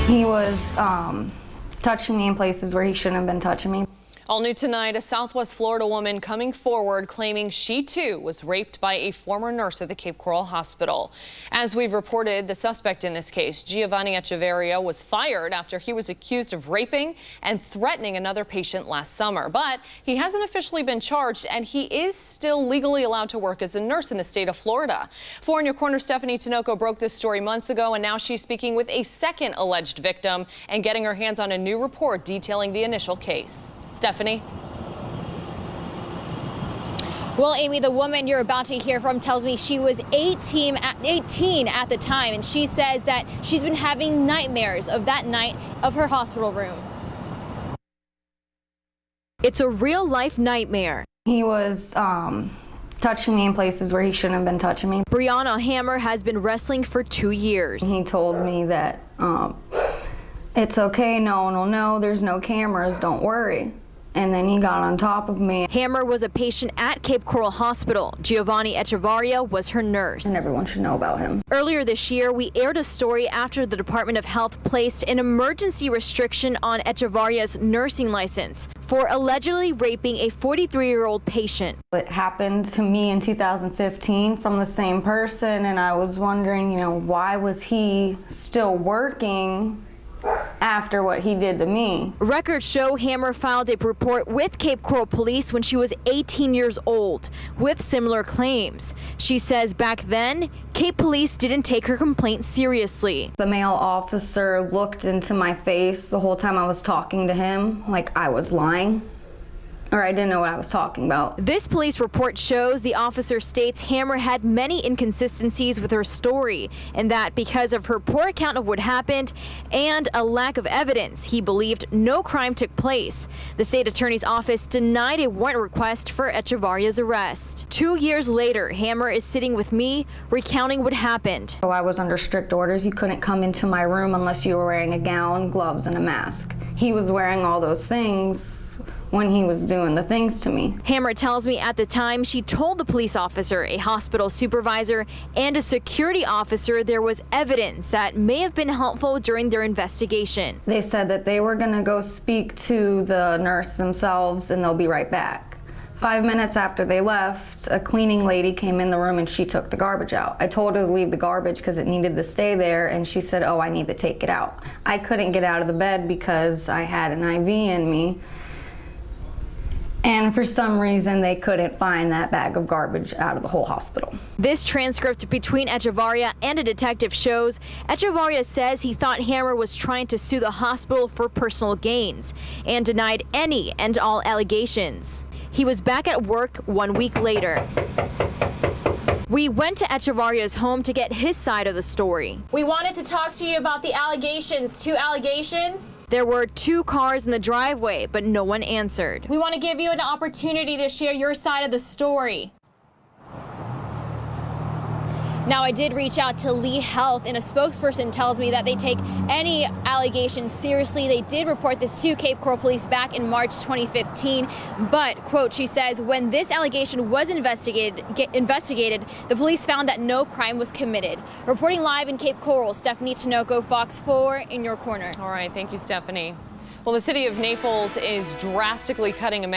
He was touching me in places where he shouldn't have been touching me. All new tonight, a Southwest Florida woman coming forward claiming she too was raped by a former nurse at the Cape Coral Hospital. As we've reported, the suspect in this case, Jeovanni Hechavarria, was fired after he was accused of raping and threatening another patient last summer. But he hasn't officially been charged, and he is still legally allowed to work as a nurse in the state of Florida. 4 in Your Corner Stephanie Tinoco broke this story months ago, and now she's speaking with a second alleged victim and getting her hands on a new report detailing the initial case. Stephanie? Well, Amy, the woman you're about to hear from tells me she was 18 at the time, and she says that she's been having nightmares of that night of her hospital room. It's a real-life nightmare. He was touching me in places where he shouldn't have been touching me. Brianna Hammer has been wrestling for 2 years. He told me that it's okay, no, there's no cameras, don't worry. And then he got on top of me. Hammer was a patient at Cape Coral Hospital. Jeovanni Hechavarria was her nurse. And everyone should know about him. Earlier this year, we aired a story after the Department of Health placed an emergency restriction on Hechavarria's nursing license for allegedly raping a 43-year-old patient. It happened to me in 2015 from the same person, and I was wondering, why was he still working after what he did to me? Records show Hammer filed a report with Cape Coral Police when she was 18 years old with similar claims. She says back then, Cape Police didn't take her complaint seriously. The male officer looked into my face the whole time I was talking to him like I was lying, or I didn't know what I was talking about. This police report shows the officer states Hammer had many inconsistencies with her story, and that because of her poor account of what happened and a lack of evidence, he believed no crime took place. The state attorney's office denied a warrant request for Hechavarria's arrest. 2 years later, Hammer is sitting with me, recounting what happened. So I was under strict orders. You couldn't come into my room unless you were wearing a gown, gloves, and a mask. He was wearing all those things when he was doing the things to me. Hammer tells me at the time she told the police officer, a hospital supervisor, and a security officer there was evidence that may have been helpful during their investigation. They said that they were gonna go speak to the nurse themselves and they'll be right back. 5 minutes after they left, a cleaning lady came in the room and she took the garbage out. I told her to leave the garbage because it needed to stay there, and she said, oh, I need to take it out. I couldn't get out of the bed because I had an IV in me. And for some reason, they couldn't find that bag of garbage out of the whole hospital. This transcript between Hechavarria and a detective shows Hechavarria says he thought Hammer was trying to sue the hospital for personal gains and denied any and all allegations. He was back at work 1 week later. We went to Hechavarria's home to get his side of the story. We wanted to talk to you about the allegations, 2 allegations. There were 2 cars in the driveway, but no one answered. We want to give you an opportunity to share your side of the story. Now, I did reach out to Lee Health, and a spokesperson tells me that they take any allegations seriously. They did report this to Cape Coral Police back in March 2015, but, quote, she says, when this allegation was investigated, the police found that no crime was committed. Reporting live in Cape Coral, Stephanie Tinoco, Fox 4 in your corner. All right, thank you, Stephanie. Well, the city of Naples is drastically cutting amenities